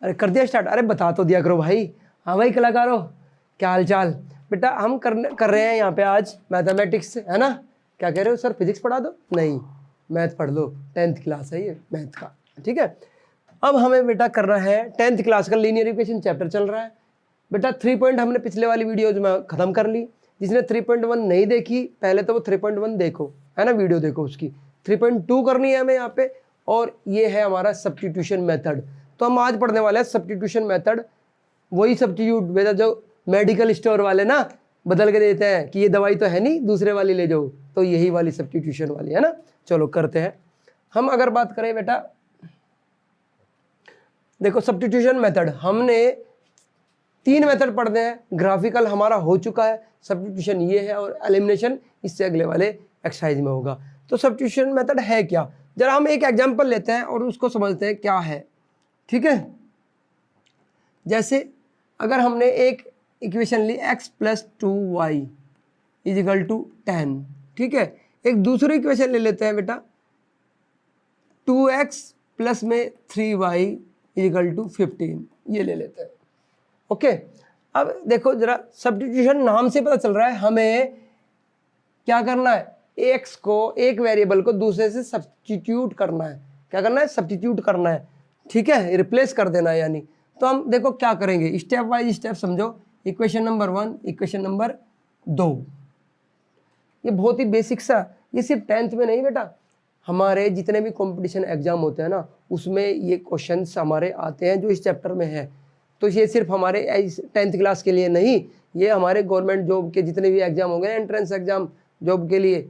अरे कर दिया स्टार्ट? अरे बता तो दिया करो भाई। हाँ भाई कलाकारों, क्या हाल चाल? बेटा हम कर रहे हैं यहाँ पे आज मैथमेटिक्स, है ना? क्या कह रहे हो सर, फिजिक्स पढ़ा दो? नहीं, मैथ पढ़ लो, 10th क्लास है ये मैथ का, ठीक है। अब हमें बेटा करना है 10th क्लास का लीनियर इक्वेशन चैप्टर चल रहा है। बेटा 3 पॉइंट हमने पिछले वाली वीडियोज में खत्म कर ली। जिसने 3.1 नहीं देखी पहले तो वो 3.1 देखो, है ना, वीडियो देखो उसकी। 3.2 करनी है हमें यहाँ पे, और ये है हमारा सब्स्टिट्यूशन मेथड। तो हम आज पढ़ने वाले हैं सब्स्टिट्यूशन मेथड। वही सब्स्टिट्यूट बेटा जो मेडिकल स्टोर वाले ना बदल के देते हैं कि ये दवाई तो है नहीं, दूसरे वाली ले जाओ, तो यही वाली सब्स्टिट्यूशन वाली, है ना। चलो करते हैं हम। अगर बात करें बेटा, देखो सब्स्टिट्यूशन मेथड हमने 3 मेथड पढ़ते हैं। ग्राफिकल हमारा हो चुका है, सब्स्टिट्यूशन ये है, और एलिमिनेशन इससे अगले वाले एक्सरसाइज में होगा। तो सब्स्टिट्यूशन मेथड है क्या, जरा हम एक एग्जांपल लेते हैं और उसको समझते हैं क्या है, ठीक है। जैसे अगर हमने एक इक्वेशन ली x + 2y = 10, ठीक है। एक दूसरी इक्वेशन ले लेते हैं बेटा 2x + 3y = 15, ये ले लेते हैं, ओके। अब देखो जरा, सब्स्टिट्यूशन नाम से पता चल रहा है हमें क्या करना है, x को, एक वेरिएबल को दूसरे से सब्स्टिट्यूट करना है। क्या करना है? सब्स्टिट्यूट करना है, ठीक है, रिप्लेस कर देना है यानी। तो हम देखो क्या करेंगे, स्टेप वाइज स्टेप समझो। इक्वेशन नंबर 1, इक्वेशन नंबर 2, ये बहुत ही बेसिक सा, ये सिर्फ 10th में नहीं बेटा, हमारे जितने भी कंपटीशन एग्जाम होते हैं ना, उसमें ये क्वेश्चंस हमारे आते हैं जो इस चैप्टर में है। तो ये सिर्फ हमारे 10th क्लास के लिए नहीं, ये हमारे गवर्नमेंट जॉब के जितने भी एग्जाम होंगे, एंट्रेंस एग्जाम जॉब के लिए,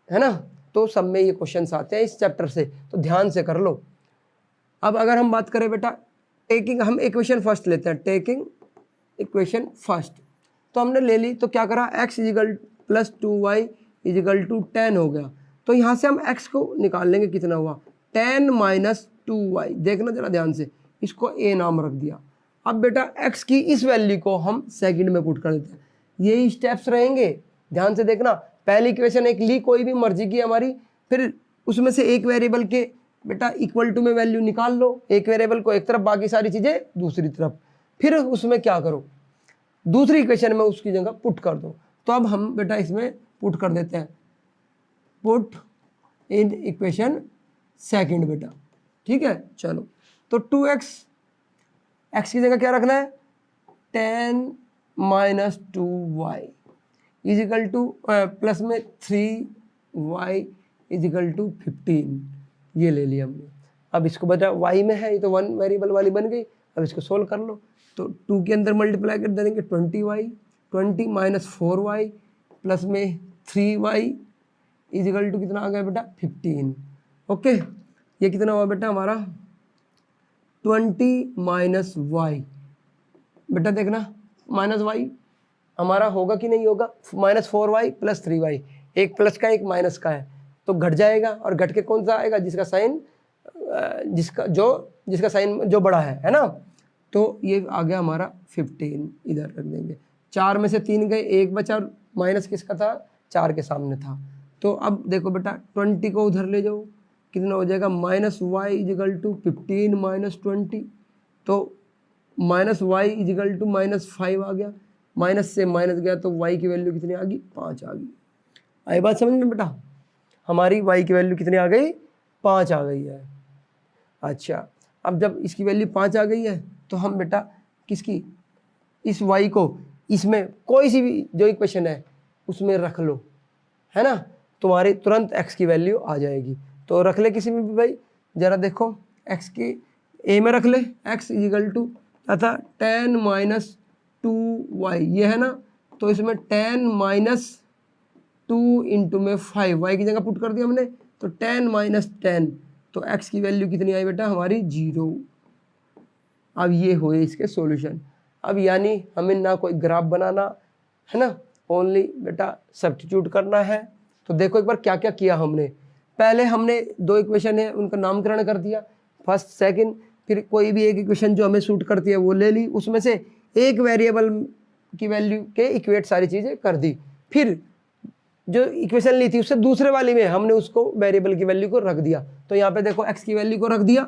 है ना, तो सब में ये क्वेश्चंस आते हैं इस चैप्टर से, तो ध्यान से कर लो। अब अगर हम बात करें बेटा टेकिंग, हम इक्वेशन फर्स्ट लेते हैं, टेकिंग इक्वेशन फर्स्ट। तो हमने ले ली, तो क्या करा, x + 2y = 10 हो गया। तो यहाँ से हम x को निकाल लेंगे, कितना हुआ, 10 - 2y। देखना जरा ध्यान से, इसको a नाम रख दिया। अब बेटा x की इस वैल्यू को हम सेकंड में पुट कर देते हैं। यही स्टेप्स रहेंगे, ध्यान से देखना। पहली इक्वेशन एक ली, कोई भी मर्जी की हमारी, फिर उसमें से एक वेरिएबल के बेटा इक्वल टू में वैल्यू निकाल लो, एक वेरिएबल को एक तरफ, बाकी सारी चीजें दूसरी तरफ। फिर उसमें क्या करो, दूसरी इक्वेशन में उसकी जगह पुट कर दो। तो अब हम बेटा इसमें पुट कर देते हैं, पुट इन इक्वेशन सेकंड बेटा, ठीक है। चलो, तो 2x, x की जगह क्या रखना है, 10 - 2y = प्लस में 3y = 15, ये ले लिया हमने। अब इसको बेटा y में है, ये तो 1 वेरिएबल वाली बन गई। अब इसको सोल्व कर लो, तो 2 के अंदर मल्टीप्लाई कर देंगे 20y, 20 - 4y प्लस में 3y = कितना आ गया बेटा, 15, ओके। ये कितना हुआ बेटा हमारा, 20 - y, बेटा देखना -y हमारा होगा कि नहीं होगा, -4y + 3y, एक प्लस का एक माइनस का है, तो घट जाएगा, और घट के कौन सा आएगा, जिसका साइन जिसका साइन जो बड़ा है ना। तो ये आ गया हमारा 15, इधर रख देंगे। 4 में से 3 गए, 1 बचा, और माइनस किसका था, 4 के सामने था। तो अब देखो बेटा 20 को उधर ले जाओ, कितना हो जाएगा, -y = 15 - 20, तो -y = -5 आ गया। माइनस से माइनस गया तो y की वैल्यू कितनी आ गई, 5 आ गई। आई बात समझ में बेटा, हमारी y की वैल्यू कितनी आ गई, 5 आ गई है। अच्छा, अब जब इसकी वैल्यू 5 आ गई है, तो हम बेटा किसकी, इस y को इसमें कोई सी भी जो इक्वेशन है उसमें रख लो, है ना, तुम्हारी तुरंत x की वैल्यू आ जाएगी। तो रख ले किसी में भी भाई, जरा देखो x की a में रख ले, x = क्या था, 10 - 2y, ये है ना। तो इसमें 10 - 2 इंटू में 5, y की जगह पुट कर दिया हमने, तो 10 - 10, तो x की वैल्यू कितनी आई बेटा हमारी, 0। अब ये हुए इसके सॉल्यूशन। अब यानी हमें ना कोई ग्राफ बनाना है ना, ओनली बेटा सब्स्टिट्यूट करना है। तो देखो एक बार क्या क्या किया हमने। पहले हमने 2 इक्वेशन है उनका नामकरण कर दिया, फर्स्ट सेकंड, फिर कोई भी एक इक्वेशन जो हमें सूट करती है वो ले ली, उसमें से एक वेरिएबल की वैल्यू के इक्वेट सारी चीज़ें कर दी। फिर जो इक्वेशन ली थी उससे दूसरे वाली में हमने उसको वेरिएबल की वैल्यू को रख दिया। तो यहाँ पे देखो x की वैल्यू को रख दिया,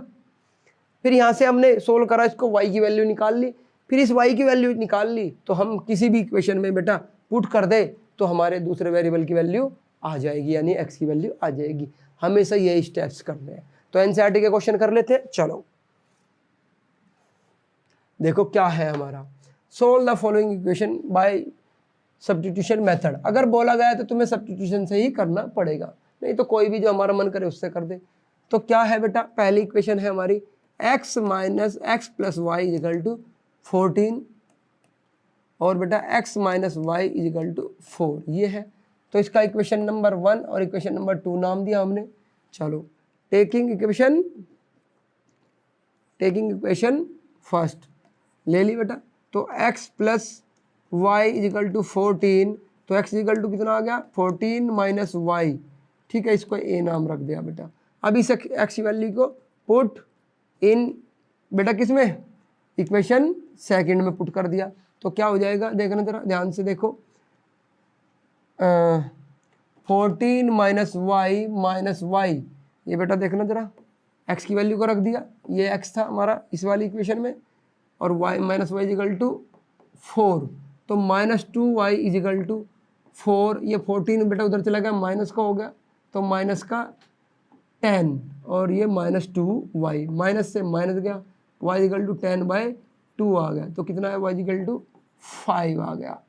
फिर यहाँ से हमने सोल्व करा, इसको y की वैल्यू निकाल ली, फिर इस y की वैल्यू निकाल ली, तो हम किसी भी इक्वेशन में बेटा पुट कर दे तो हमारे दूसरे वेरिएबल की वैल्यू आ जाएगी, यानी x की वैल्यू आ जाएगी। हमेशा यही स्टेप्स करने हैं। तो एनसीईआरटी के क्वेश्चन कर लेते हैं। चलो देखो क्या है हमारा, solve the following equation by substitution method. अगर बोला गया है तो तुम्हें सब्स्टिट्यूशन से ही करना पड़ेगा, नहीं तो कोई भी जो हमारा मन करे उससे कर दे। तो क्या है बेटा, पहली इक्वेशन है हमारी x minus x plus y equal to 14 और बेटा x minus y equal to 4, ये है। तो इसका इक्वेशन नंबर 1 और इक्वेशन नंबर 2 नाम दिया हमने। चलो टेकिंग इक्वेशन फर्स्ट ले ली बेटा, तो x plus y equal to 14, तो x इजिकल टू कितना आ गया 14 माइनस वाई, ठीक है, इसको a नाम रख दिया बेटा। अब इस x वैल्यू को पुट इन बेटा किस में, इक्वेशन सेकंड में पुट कर दिया, तो क्या हो जाएगा देखना जरा ध्यान से देखो, 14 माइनस वाई, ये बेटा देखना जरा, x की वैल्यू को रख दिया, ये x था हमारा इस वाली इक्वेशन में, और y minus y equal to 4, तो माइनस 2y इजिकल टू 4, ये 14 बेटा उधर चला गया, माइनस का हो गया, तो माइनस का 10 और ये माइनस 2y, माइनस से माइनस गया, y इजिकल टू 10/2 आ गया, तो कितना है y इजिकल टू 5 आ गया।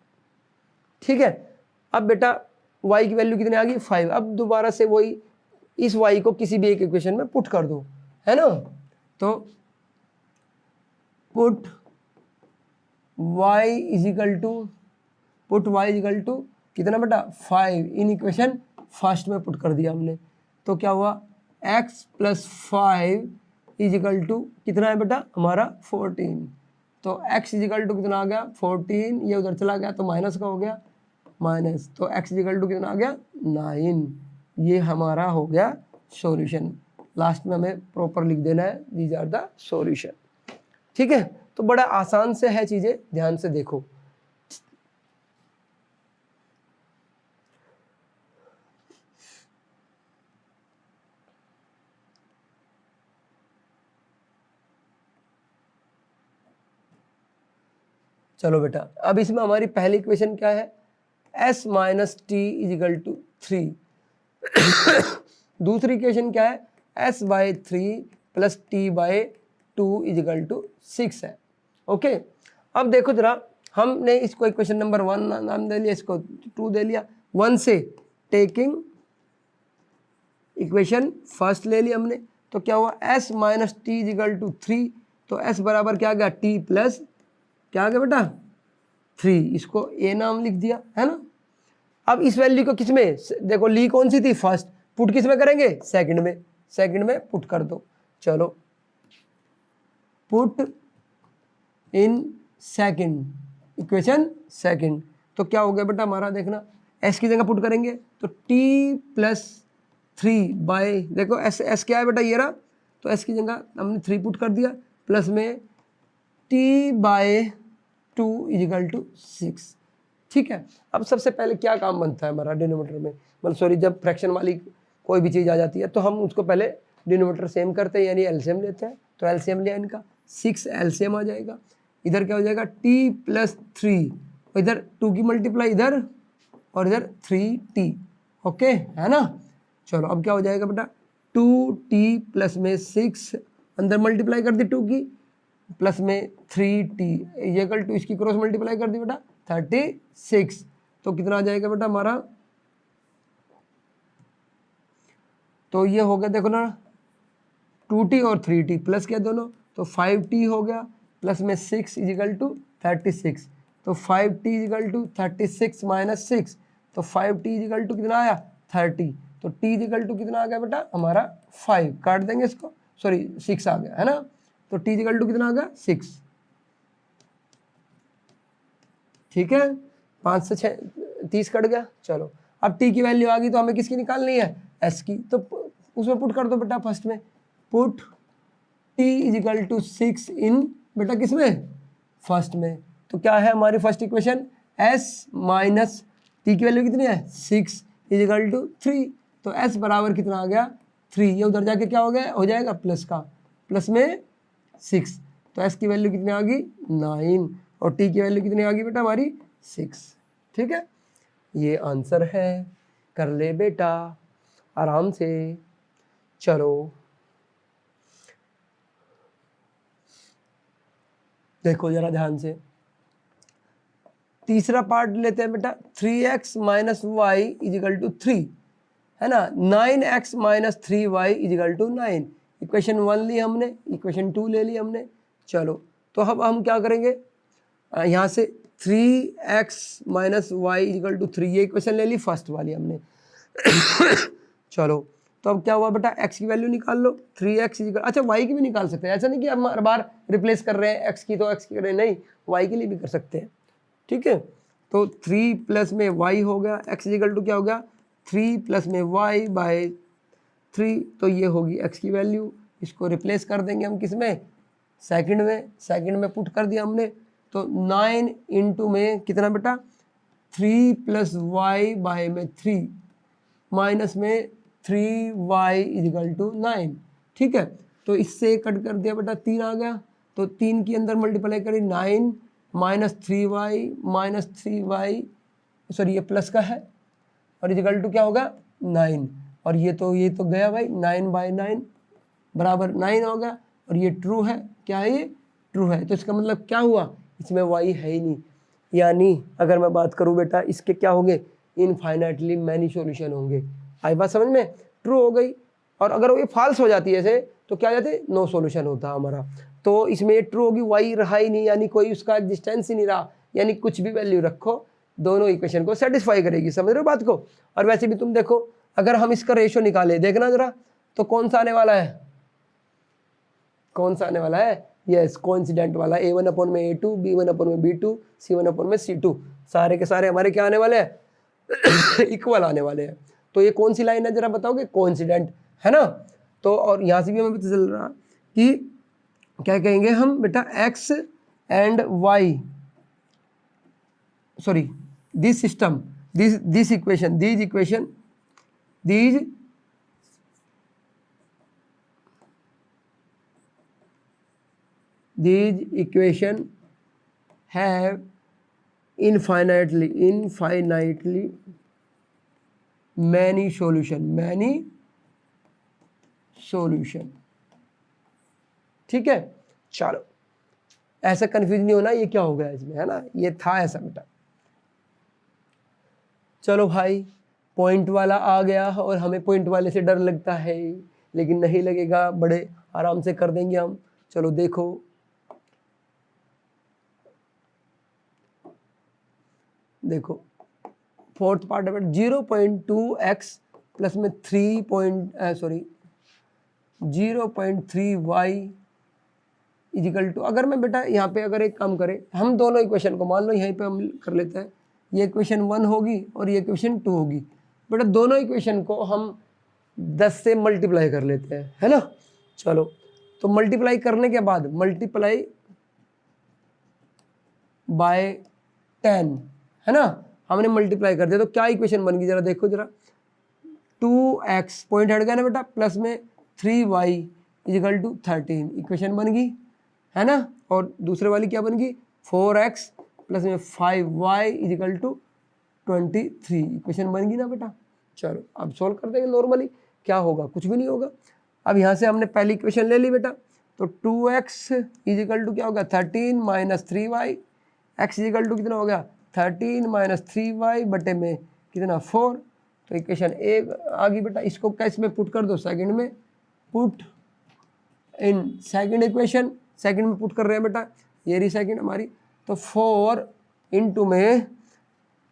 ठीक है, अब बेटा y की वैल्यू कितनी आ गई 5। अब दोबारा से वही इस y को किसी भी एक इक्वेशन में पुट कर दो, है ना, तो पुट y इजिकल टू कितना बेटा 5 इन इक्वेशन फर्स्ट में पुट कर दिया हमने, तो क्या हुआ x प्लस 5 इजिकल टू कितना है बेटा हमारा 14, तो x इजिकल टू कितना आ गया 14, ये उधर चला गया तो माइनस का हो गया माइनस, तो x इजिकल टू कितना आ गया 9, ये हमारा हो गया सॉल्यूशन। लास्ट में हमें प्रॉपर लिख देना है दीज आर द सॉल्यूशन। ठीक है, तो बड़ा आसान से है चीजें, ध्यान से देखो। चलो बेटा, अब इसमें हमारी पहली इक्वेशन क्या है, s minus T equal to 3। दूसरी इक्वेशन क्या है, s/3 plus t/2 is equal to 6 है। ओके, अब देखो जरा, हमने इसको इक्वेशन नंबर 1 नाम दे लिया, इसको 2 दे लिया। 1 से टेकिंग इक्वेशन फर्स्ट ले लिया हमने, तो क्या हुआ s minus T equal to 3, तो s बराबर क्या आ गया t प्लस क्या आ गया बेटा 3, इसको a नाम लिख दिया, है ना। अब इस वैल्यू को किस में देखो, ली कौन सी थी फर्स्ट, पुट किस में करेंगे सेकंड में पुट कर दो। चलो put in second equation second, तो क्या हो गया बेटा हमारा, देखना s की जगह पुट करेंगे तो t प्लस 3 बाय, देखो s क्या है बेटा ये रहा, तो s की जगह हमने 3 पुट कर दिया, प्लस में t/2 इजिकल टू 6। ठीक है, अब सबसे पहले क्या काम बनता है हमारा डिनोमिनेटर में, मतलब सॉरी जब फ्रैक्शन वाली कोई भी चीज़ आ जाती है तो हम उसको पहले डिनोमिनेटर सेम करते हैं, यानी एलसीएम लेते हैं। तो एलसीएम लिया इनका 6 एलसीएम आ जाएगा, इधर क्या हो जाएगा t प्लस 3, इधर 2 की मल्टीप्लाई इधर और इधर 3t। ओके है ना। चलो अब क्या हो जाएगा बेटा 2t प्लस में 6, अंदर मल्टीप्लाई कर दी 2 की, प्लस में 3t इक्वल टू इसकी क्रॉस मल्टीप्लाई कर दी बेटा 36, तो कितना आ जाएगा बेटा हमारा, तो ये हो गया देखो ना 2t और 3t प्लस क्या दोनों, तो 5t हो गया, प्लस में 6 इजिकल टू 36, तो 5t इजिकल टू 36 माइनस 6, तो 5t इजिकल टू कितना आया 30, तो t इजिकल टू कितना आ गया बेटा हमारा 5, काट देंगे इसको, सॉरी 6 आ गया, है ना, तो t इजिकल टू कितना आ गया 6। ठीक है, 5 से 6 30 कट गया। चलो अब t की वैल्यू आ गई, तो हमें किसकी निकालनी है s की, तो उसमें पुट कर दो बेटा, फर्स्ट में पुट t इजिकल टू 6 इन बेटा किसमें फर्स्ट में, तो क्या है हमारी first equation s minus t की वैल्यू कितनी है 6 इजिकल टू 3, तो s बराबर कितना आ गया 3, ये उधर जाके क्या हो गया हो जाएगा प्लस का, प्लस में 6। तो s की वैल्यू कितनी आ गई 9 और t की वैल्यू कितनी आ गई बेटा हमारी 6। ठीक है, ये आंसर है। कर ले बेटा आराम से। चलो देखो जरा ध्यान से, तीसरा पार्ट लेते हैं बेटा। 3x minus y equal to 3, है ना। 9x minus 3y equal to 9। Equation 1 ली हमने, इक्वेशन 2 ले ली हमने। चलो तो अब हम क्या करेंगे, यहाँ से 3x minus y equal to 3, ये इक्वेशन ले ली फर्स्ट वाली हमने। चलो तो अब क्या हुआ बेटा, x की वैल्यू निकाल लो। 3x इजिकल, अच्छा y की भी निकाल सकते हैं, ऐसा नहीं कि हम हर बार रिप्लेस कर रहे हैं x की तो x की कर रहे हैं, नहीं, y के लिए भी कर सकते हैं। ठीक है, तो 3 प्लस में y हो गया, x इजिकल टू क्या हो गया 3 प्लस में y बाय 3, तो ये होगी x की वैल्यू। इसको रिप्लेस कर देंगे हम किस में, सेकंड में। सेकंड में पुट कर दिया हमने, तो 9 इंटू में कितना बेटा 3 प्लस वाई बाय में 3 माइनस में 3y इजिकल टू 9। ठीक है, तो इससे कट कर दिया बेटा 3 आ गया, तो 3 के अंदर मल्टीप्लाई करी 9 minus 3y minus 3y, sorry ये प्लस का है, और इजिकल टू क्या होगा 9। और ये तो गया भाई, 9 बाई 9 बराबर 9 होगा, और ये ट्रू है। क्या है ये ट्रू है, तो इसका मतलब क्या हुआ, इसमें y है ही नहीं। यानी अगर मैं बात करूं बेटा, इसके क्या होंगे इनफाइनाइटली मैनी सॉल्यूशन होंगे। आई बात समझ में, ट्रू हो गई। और अगर ये फॉल्स हो जाती है ऐसे, तो क्या जाते नो सॉल्यूशन होता हमारा। तो इसमें ये ट्रू होगी, y रहा ही नहीं, यानी कोई उसका एग्जिस्टेंस ही नहीं रहा। यानी कुछ भी वैल्यू रखो, दोनों इक्वेशन को सेटिस्फाई करेगी। समझ रहे हो बात को। और वैसे भी तुम देखो, अगर हम इसका रेशियो निकाले, देखना जरा, तो कौन सा आने वाला है, कौन सा आने वाला है, यस कोइंसिडेंट वाला। a1 अपॉन में a2, b1 अपॉन में b2, c1 अपॉन में c2, सारे के सारे हमारे क्या आने वाले हैं इक्वल आने वाले हैं। तो ये कौन सी लाइन है जरा बताओगे, कोइंसिडेंट है ना। तो और यहाँ से भी हमें पता चल रहा कि क्या कहेंगे हम बेटा, x and y, sorry this system, this equation, these equation have infinitely many solution। ठीक है, चलो ऐसा कंफ्यूज नहीं होना ये क्या हो गया इसमें, है ना, ये था ऐसा बेटा। चलो भाई, पॉइंट वाला आ गया, और हमें पॉइंट वाले से डर लगता है, लेकिन नहीं लगेगा, बड़े आराम से कर देंगे हम। चलो देखो, देखो फोर्थ पार्ट है 0.2x प्लस में 0.3y इजिकल टू, अगर मैं बेटा यहाँ पे अगर एक काम करें, हम दोनों इक्वेशन को मान लो यहीं पे हम कर लेते हैं, ये इक्वेशन 1 होगी और ये इक्वेशन 2 होगी। बेटा दोनों इक्वेशन को हम 10 से मल्टीप्लाई कर लेते हैं, है ना। चलो तो मल्टीप्लाई करने के बाद मल्टीप्लाई बाय 10, है ना, हमने मल्टीप्लाई कर दिया, तो क्या इक्वेशन बन गई जरा देखो जरा, 2x पॉइंट हट गया ना बेटा, प्लस में 3y इजिकल टू 13 इक्वेशन बन गई, है ना। और दूसरे वाली क्या बन गई, 4x प्लस में 5y इजिकल टू 23 इक्वेशन बन गई ना बेटा। चलो अब सॉल्व कर देंगे नॉर्मली, क्या होगा, कुछ भी नहीं होगा। अब यहाँ से हमने पहली इक्वेशन ले ली बेटा, तो 2x इजिकल टू क्या होगा 13 minus 3y, x is equal to कितना हो गया 13 माइनस 3y बटे में कितना 4। तो इक्वेशन एक आ गई बेटा, इसको कैसे में पुट कर दो, सेकंड में put in second equation, second में पुट कर रहे हैं बेटा, ये रही सेकंड हमारी। तो 4 इंटू में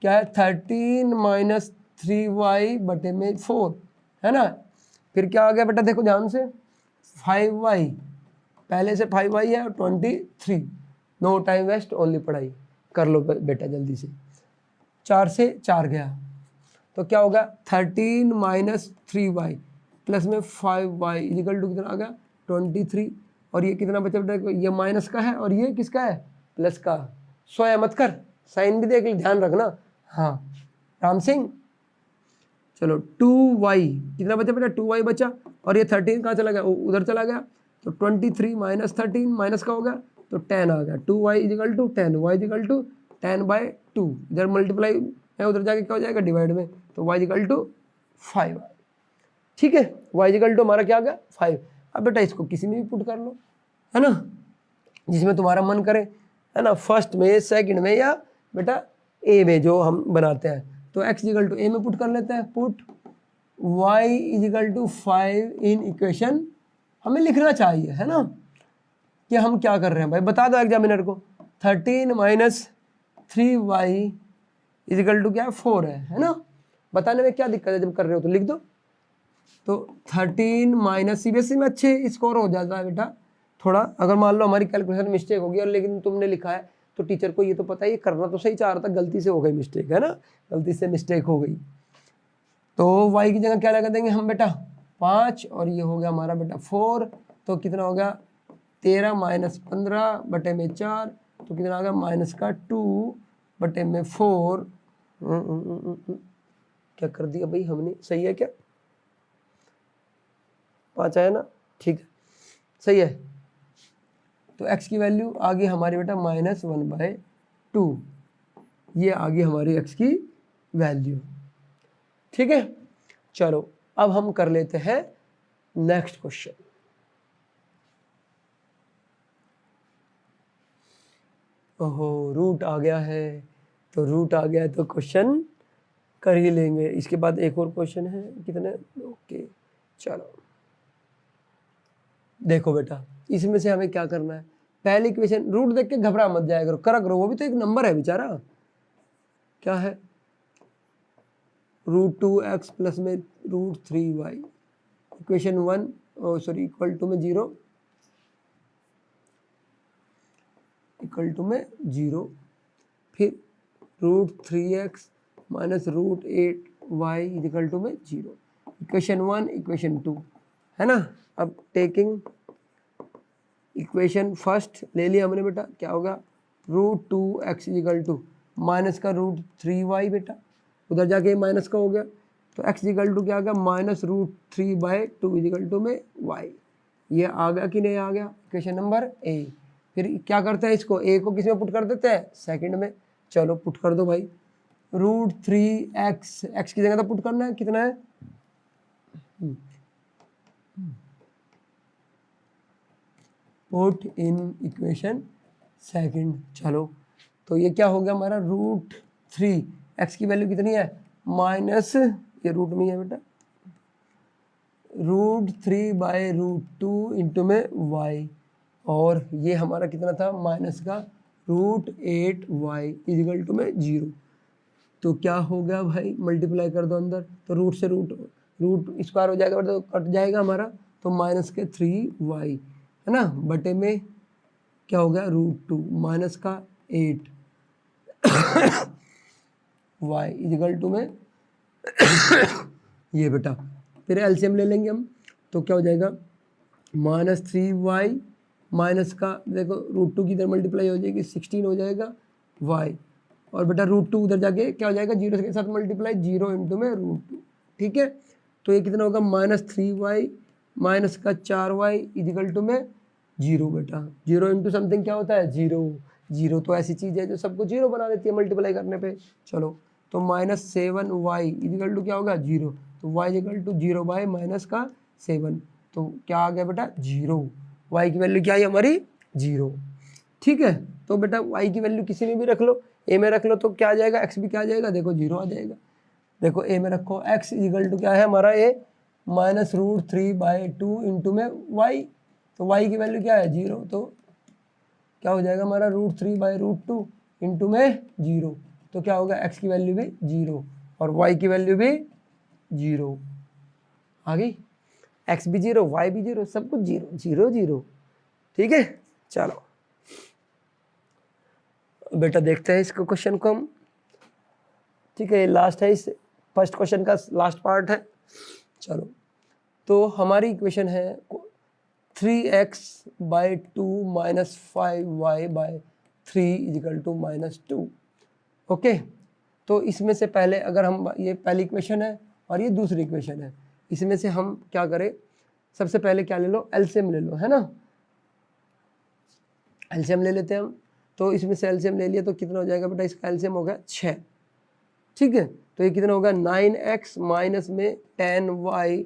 क्या है 13 माइनस 3y बटे में 4, है ना। फिर क्या आ गया बेटा, देखो ध्यान से 5y, पहले से 5y है और 23, नो टाइम वेस्ट, ओनली पढ़ाई कर लो बेटा जल्दी से। 4 से 4 गया, तो क्या होगा 13 माइनस 3y प्लस में 5y इजिकल टू कितना आ गया 23। और ये कितना बचा बेटा, ये माइनस का है और ये किसका है प्लस का। सोया मत कर, साइन भी देख ले, ध्यान रखना। हाँ राम सिंह, चलो 2y कितना बचा बेटा 2y बचा, और ये 13 कहाँ चला गया, उधर चला गया, तो 23 माइनस 13 माइनस का हो गया तो 10 आ गया, 2y equal to 10, y equal to 10/2, इधर मल्टीप्लाई है उधर जाके क्या हो जाएगा डिवाइड में, तो y इजिकल टू 5। ठीक है, y इजिकल टू हमारा क्या आ गया 5। अब बेटा इसको किसी में भी पुट कर लो, है ना, जिसमें तुम्हारा मन करे, है ना, फर्स्ट में, सेकंड में, या बेटा ए में जो हम बनाते हैं, तो x इजिकल टू ए में पुट कर लेते हैं, put y equal to 5 in equation, हमें लिखना चाहिए, है ना, कि हम क्या कर रहे हैं भाई, बता दो एग्जामिनर को। 13 माइनस 3y इजिकल टू क्या है 4 है ना, बताने में क्या दिक्कत है, जब कर रहे हो तो लिख दो। तो 13 माइनस सीबीएसई में अच्छे स्कोर हो जाता है बेटा, थोड़ा अगर मान लो हमारी कैलकुलेशन मिस्टेक होगी और लेकिन तुमने लिखा है तो टीचर को ये तो पता है ये करना तो सही चाह रहा था, गलती से हो गई मिस्टेक, है ना, गलती से मिस्टेक हो गई, तो y की जगह क्या लगा देंगे हम बेटा 5, और ये हो गया हमारा बेटा 4, तो कितना हो गया 13 माइनस 15 बटे में 4, तो कितना आ गया माइनस का 2 बटे में 4। क्या कर दिया भाई हमने, सही है क्या, 5 आया ना, ठीक है सही है। तो x की वैल्यू आ गई हमारी बेटा -1/2, ये आ गई हमारी x की वैल्यू। ठीक है, चलो अब हम कर लेते हैं नेक्स्ट क्वेश्चन। ओहो रूट आ गया है, तो रूट आ गया है तो क्वेश्चन कर ही लेंगे, इसके बाद एक और क्वेश्चन है, कितने, ओके चलो देखो बेटा, इसमें से हमें क्या करना है, पहली इक्वेशन, रूट देख के घबरा मत जाया करो, करा करो, वो भी तो एक नंबर है बेचारा, क्या है √2x प्लस में √3y, equation 1 sorry equal to में 0, इक्वल टू में 0, फिर √3x minus √8y equal to में 0, इक्वेशन 1 इक्वेशन 2, है ना। अब टेकिंग इक्वेशन फर्स्ट ले लिया हमने बेटा, क्या होगा √2x इक्वल टू माइनस का √3y बेटा, उधर जाके माइनस का हो गया, तो x इक्वल टू क्या आ गया -√3/2 इक्वल टू में y, ये आ गया कि नहीं आ गया, इक्वेशन नंबर ए। फिर क्या करते हैं इसको, a को किस में पुट कर देते हैं, सेकंड में, चलो पुट कर दो भाई, √3x, x की जगह तो पुट करना है, कितना है पुट इन इक्वेशन सेकंड, चलो तो ये क्या हो गया हमारा √3, x की वैल्यू कितनी है माइनस, ये रूट में है बेटा, √3/√2 इंटू में y, और ये हमारा कितना था माइनस का √8y इजिकल टू में 0, तो क्या हो गया भाई मल्टीप्लाई कर दो अंदर, तो रूट से रूट स्क्वायर हो जाएगा तो कट जाएगा हमारा, तो माइनस के 3y, है ना, बटे में क्या हो गया √2 माइनस का 8 y इजिकल टू में ये बेटा, फिर एलसीएम ले लेंगे हम, तो क्या हो जाएगा -3y माइनस का देखो √2 की इधर मल्टीप्लाई हो जाएगी 16 हो जाएगा y, और बेटा √2 उधर जाके क्या हो जाएगा 0 के साथ मल्टीप्लाई 0 इंटू में √2, ठीक है, तो ये कितना होगा -3y माइनस का 4y इजिकल टू में 0 बेटा, 0 इंटू समथिंग क्या होता है 0 तो ऐसी चीज़ है जो सबको 0 बना देती है मल्टीप्लाई करने पे, चलो तो -7y इजिकल टू क्या होगा 0, तो y इजिकल टू 0 माइनस का 7, तो क्या आ गया बेटा 0, y की वैल्यू क्या है हमारी 0, ठीक है। तो बेटा y की वैल्यू किसी में भी रख लो, a में रख लो तो क्या आ जाएगा, x भी क्या आ जाएगा, देखो 0 आ जाएगा, देखो a में रखो, x इजिकल टू क्या है हमारा a -√3/2 इंटू में y, तो y की वैल्यू क्या है 0, तो क्या हो जाएगा हमारा √3/√2 इंटू में 0, तो क्या होगा x की वैल्यू भी 0 और y की वैल्यू भी 0 आ गई, x भी 0 y भी 0 सब कुछ 0 0 0, ठीक है। चलो बेटा देखते हैं इसको क्वेश्चन को हम, ठीक है, लास्ट है, इस फर्स्ट क्वेश्चन का लास्ट पार्ट है। चलो तो हमारी इक्वेशन है 3x/2 minus 5y/3 is equal to -2, okay. तो इसमें से पहले अगर हम, ये पहली इक्वेशन है और ये दूसरी इक्वेशन है, इसमें से हम क्या करें सबसे पहले क्या ले लो, एलसीएम ले लो, है ना। एलसीएम ले लेते हैं हम, तो इसमें से एलसीएम ले लिया तो कितना हो जाएगा बेटा, इसका एलसीएम हो गया 6, ठीक है। तो ये कितना होगा 9x माइनस में 10y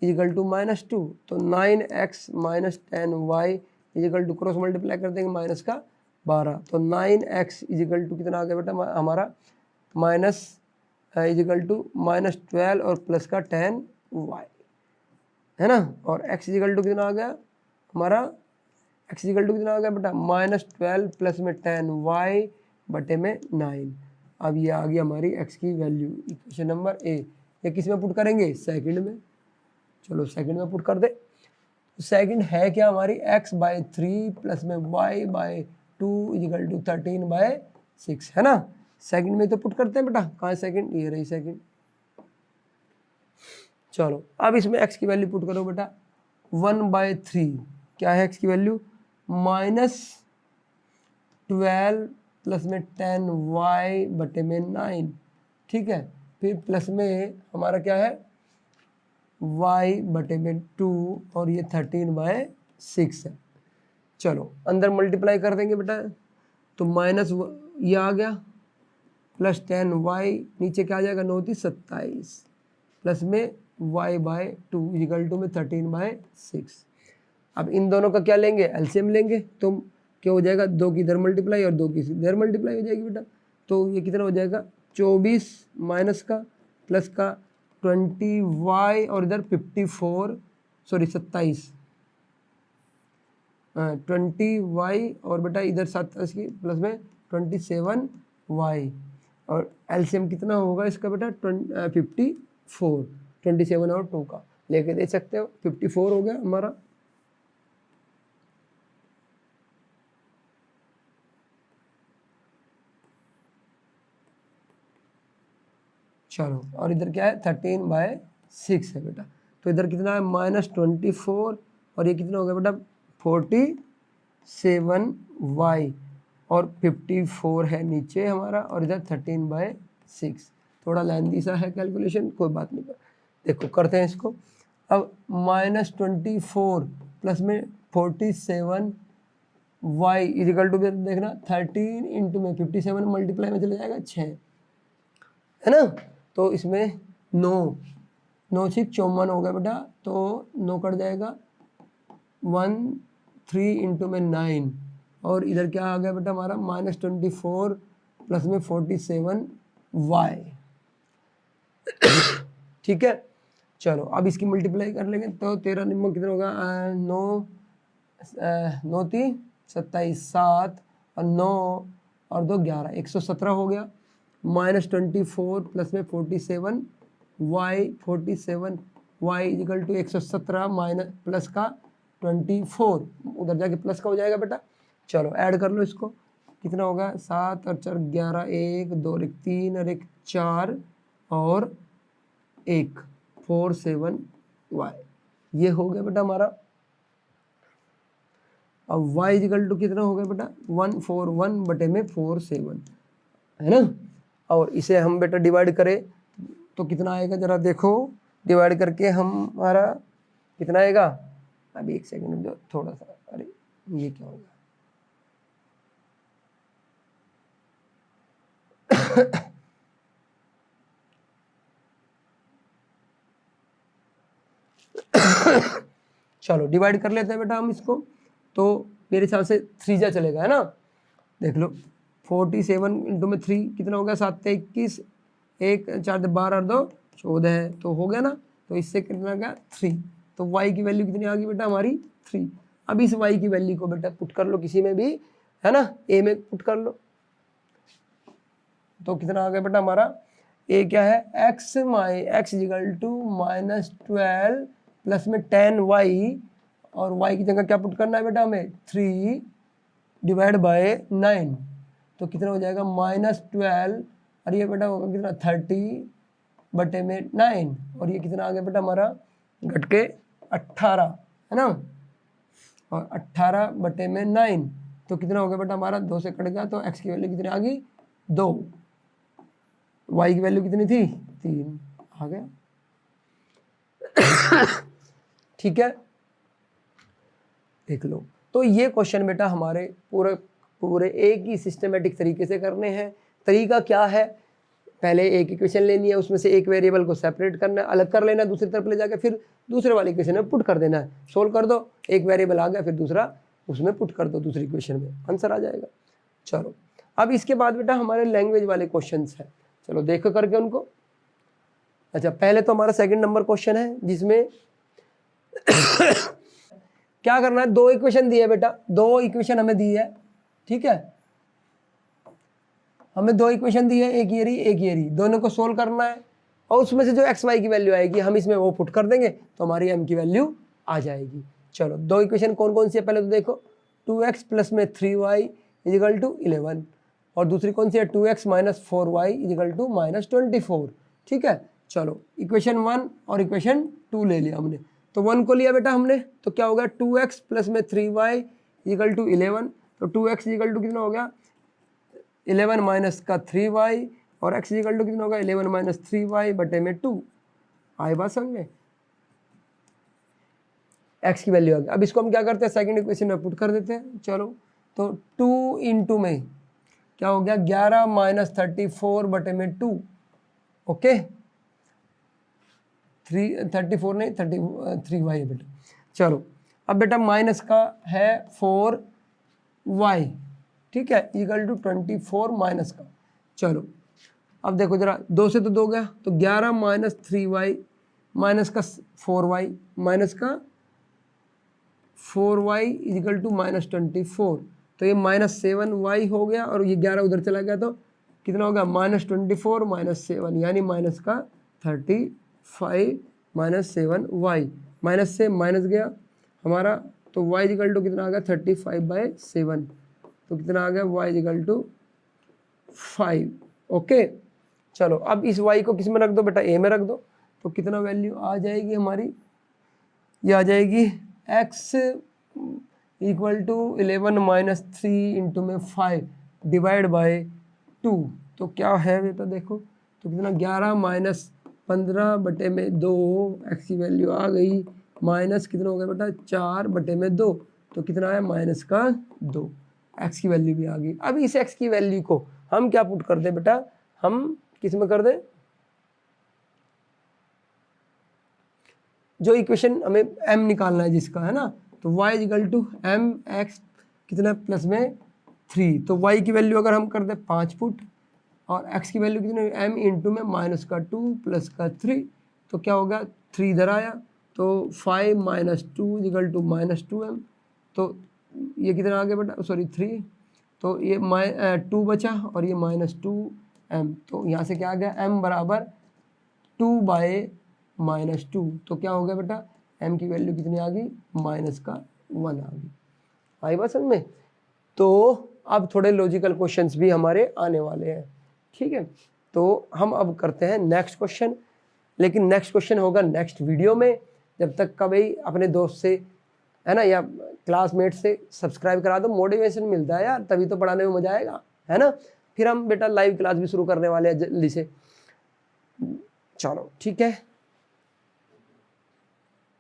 इजिकल टू -2, तो 9x minus 10y equal to cross multiply कर देंगे माइनस का 12, तो 9x इजिकल टू कितना आ गया बेटा हमारा माइनस इजिकल टू -12 और प्लस का 10y, है ना। और x इजिकल टू कितना आ गया हमारा, x इजिकल टू कितना आ गया बेटा -12 प्लस में 10y बटे में 9। अब ये आ गई हमारी x की वैल्यू, इक्वेशन नंबर ए। ये किस में पुट करेंगे, सेकंड में। चलो सेकंड में पुट कर दे। सेकंड है क्या हमारी, x/3 प्लस में y/2 इजिकल टू 13/6, है ना। सेकंड में तो पुट करते हैं बेटा, कहाँ है सेकंड, ये रही सेकंड। चलो अब इसमें x की वैल्यू पुट करो बेटा, 1/3 क्या है x की वैल्यू, -12 प्लस में 10y बटे में 9, ठीक है। फिर प्लस में हमारा क्या है y बटे में 2 और ये 13/6 है। चलो अंदर मल्टीप्लाई कर देंगे बेटा, तो माइनस ये आ गया प्लस 10y, नीचे क्या आ जाएगा 9 × 27 प्लस में y/2 इक्वल टू में 13/6। अब इन दोनों का क्या लेंगे, एलसीएम लेंगे, तो क्या हो जाएगा 2 की इधर मल्टीप्लाई और 2 की इधर मल्टीप्लाई हो जाएगी बेटा। तो ये कितना हो जाएगा 24 माइनस का प्लस का 20y और इधर 27 20y और बेटा इधर 27 की प्लस में 27y, और एलसीएम कितना होगा इसका बेटा 54, 27 और 2 का लेके दे सकते हो, 54 हो गया हमारा। चलो और इधर क्या है 13/6 है बेटा, तो इधर कितना है -24 और ये कितना हो गया बेटा 47y और 54 है नीचे हमारा, और इधर 13/6। थोड़ा लेंदी सा है कैलकुलेशन, कोई बात नहीं। देखो करते हैं इसको। अब -24 प्लस में 47y इजिकल टू देखना 13 इंटू में 57 मल्टीप्लाई में चले जाएगा 6, है ना। तो इसमें 9 6 54 हो गया बेटा, तो 9 कट जाएगा 13 इंटू में 9, और इधर क्या आ गया बेटा हमारा -24 प्लस में 47y, ठीक है। चलो अब इसकी मल्टीप्लाई कर लेंगे, तो 13 निम्न कितना होगा 9 3 27 7 और 9 और 2 11 117 हो गया, -24 प्लस में 47y is equal to 117 minus plus का 24, उधर जाके प्लस का हो जाएगा बेटा। चलो ऐड कर लो इसको, कितना होगा 7 और 4 11 1 2 और 1 3 और 1 4 और 1 47y, ये हो गया बेटा हमारा। अब y इजिकल टू कितना हो गया बेटा 141 बटे में 47, है ना। और इसे हम बेटा डिवाइड करें तो कितना आएगा जरा देखो, डिवाइड करके हमारा कितना आएगा, अभी एक सेकंड जो थोड़ा सा, अरे ये क्या होगा चलो डिवाइड कर लेते हैं बेटा हम इसको, तो मेरे हिसाब से 3 जा चलेगा, है ना। देख लो 47 इंटू में 3 कितना हो गया 7 21 1 4 12 और 2 14 है, तो हो गया ना। तो इससे कितना गया 3, तो y की वैल्यू कितनी आ गई बेटा हमारी 3। अब इस y की वैल्यू को बेटा पुट कर लो किसी में भी, है ना, a में पुट कर लो, तो कितना आ गया बेटा हमारा a क्या है x इजिकल टू -12 प्लस में 10y, और y की जगह क्या पुट करना है बेटा हमें 3 डिवाइड बाय 9, तो कितना हो जाएगा -12 और ये बेटा होगा कितना 30 बटे में 9, और ये कितना आ गया बेटा हमारा घट के 18, है ना, और 18 बटे में 9, तो कितना हो गया बेटा हमारा 2 से कट गया, तो x की वैल्यू कितनी आ गई 2, y की वैल्यू कितनी थी 3 आ गया ठीक है। देख लो। तो ये क्वेश्चन बेटा हमारे पूरे एक ही सिस्टमेटिक तरीके से करने हैं। तरीका क्या है, पहले एक इक्वेशन लेनी है, उसमें से एक वेरिएबल को सेपरेट करना है, अलग कर लेना है, दूसरी तरफ ले जाकर फिर दूसरे वाली इक्वेशन में पुट कर देना है, सोल्व कर दो, एक वेरिएबल आ गया, फिर दूसरा उसमें पुट कर दो, दूसरी इक्वेशन में आंसर आ जाएगा। चलो अब इसके बाद बेटा हमारे लैंग्वेज वाले क्वेश्चंस हैं, चलो देखो करके उनको। अच्छा पहले तो हमारा सेकंड नंबर क्वेश्चन है जिसमें क्या करना है, दो इक्वेशन दी है बेटा, दो इक्वेशन हमें दी है, ठीक है, हमें दो इक्वेशन दी है, एक ये रही एक ये रही, दोनों को सोल्व करना है और उसमें से जो एक्स वाई की वैल्यू आएगी हम इसमें वो पुट कर देंगे तो हमारी एम की वैल्यू आ जाएगी। चलो दो इक्वेशन कौन कौन सी है पहले तो देखो, 2x प्लस में 3y इजिकल टू 11 और दूसरी कौन सी है 2x minus 4y is equal to minus 24, ठीक है। चलो इक्वेशन 1 और इक्वेशन 2 ले लिया हमने, तो 1 को लिया बेटा हमने तो क्या हो गया 2x प्लस में 3y इजिकल टू 11, तो 2x इजिकल टू कितना हो गया 11 माइनस का 3y और x इजिकल टू कितना होगा 11 माइनस 3y बटे में 2, आए बात समझ में, x की वैल्यू आ गई। अब इसको हम क्या करते हैं सेकंड इक्वेशन में पुट कर देते हैं। चलो तो 2 इंटू में क्या हो गया 11 माइनस 34 बटे में 2, ओके 34 नहीं 3y है बेटा। चलो अब बेटा माइनस का है 4y, ठीक है, इक्वल टू 24 माइनस का। चलो अब देखो जरा, 2 से तो 2 गया, तो 11 माइनस 3y माइनस का 4y माइनस का 4y इक्वल टू माइनस 24, तो ये माइनस 7y हो गया और ये 11 उधर चला गया तो कितना होगा माइनस 24 माइनस 7 यानी माइनस का 35 माइनस 7y, माइनस से माइनस गया हमारा तो y इक्वल टू कितना आ गया 35/7, तो कितना आ गया y इक्वल टू 5, ओके। चलो अब इस y को किस में रख दो बेटा a में रख दो, तो कितना वैल्यू आ जाएगी हमारी, ये आ जाएगी x equal to 11 minus 3 into में 5 डिवाइड बाय 2, तो क्या है बेटा देखो, तो कितना 11 माइनस 15 बटे में 2, x की वैल्यू आ गई माइनस कितना हो गया बेटा 4 बटे में 2, तो कितना है माइनस का 2, x की वैल्यू भी आ गई। अब इस x की वैल्यू को हम क्या पुट कर दे बेटा, हम किस में कर दे, जो इक्वेशन हमें m निकालना है जिसका है ना, तो y equal to M X कितना प्लस में 3, तो y की वैल्यू अगर हम कर दे 5 पुट और x की वैल्यू कितनी m इंटू में माइनस का 2 प्लस का 3, तो क्या होगा 3 इधर आया तो 5 minus 2 equal to minus 2m, तो ये कितना आ गया बेटा सॉरी 3, तो ये 2 बचा और ये माइनस 2m, तो यहाँ से क्या आ गया m बराबर 2 बाय माइनस 2, तो क्या हो गया बेटा m की वैल्यू कितनी आ गई माइनस का 1 आ गई, आई बात समझ में। तो अब थोड़े लॉजिकल क्वेश्चंस भी हमारे आने वाले हैं, ठीक है। तो हम अब करते हैं नेक्स्ट क्वेश्चन, लेकिन नेक्स्ट क्वेश्चन होगा नेक्स्ट वीडियो में। जब तक का भाई अपने दोस्त से है ना या क्लासमेट से सब्सक्राइब करा दो, मोटिवेशन मिलता है यार, तभी तो पढ़ाने में मजा आएगा, है ना। फिर हम बेटा लाइव क्लास भी शुरू करने वाले हैं जल्दी से, चलो ठीक है।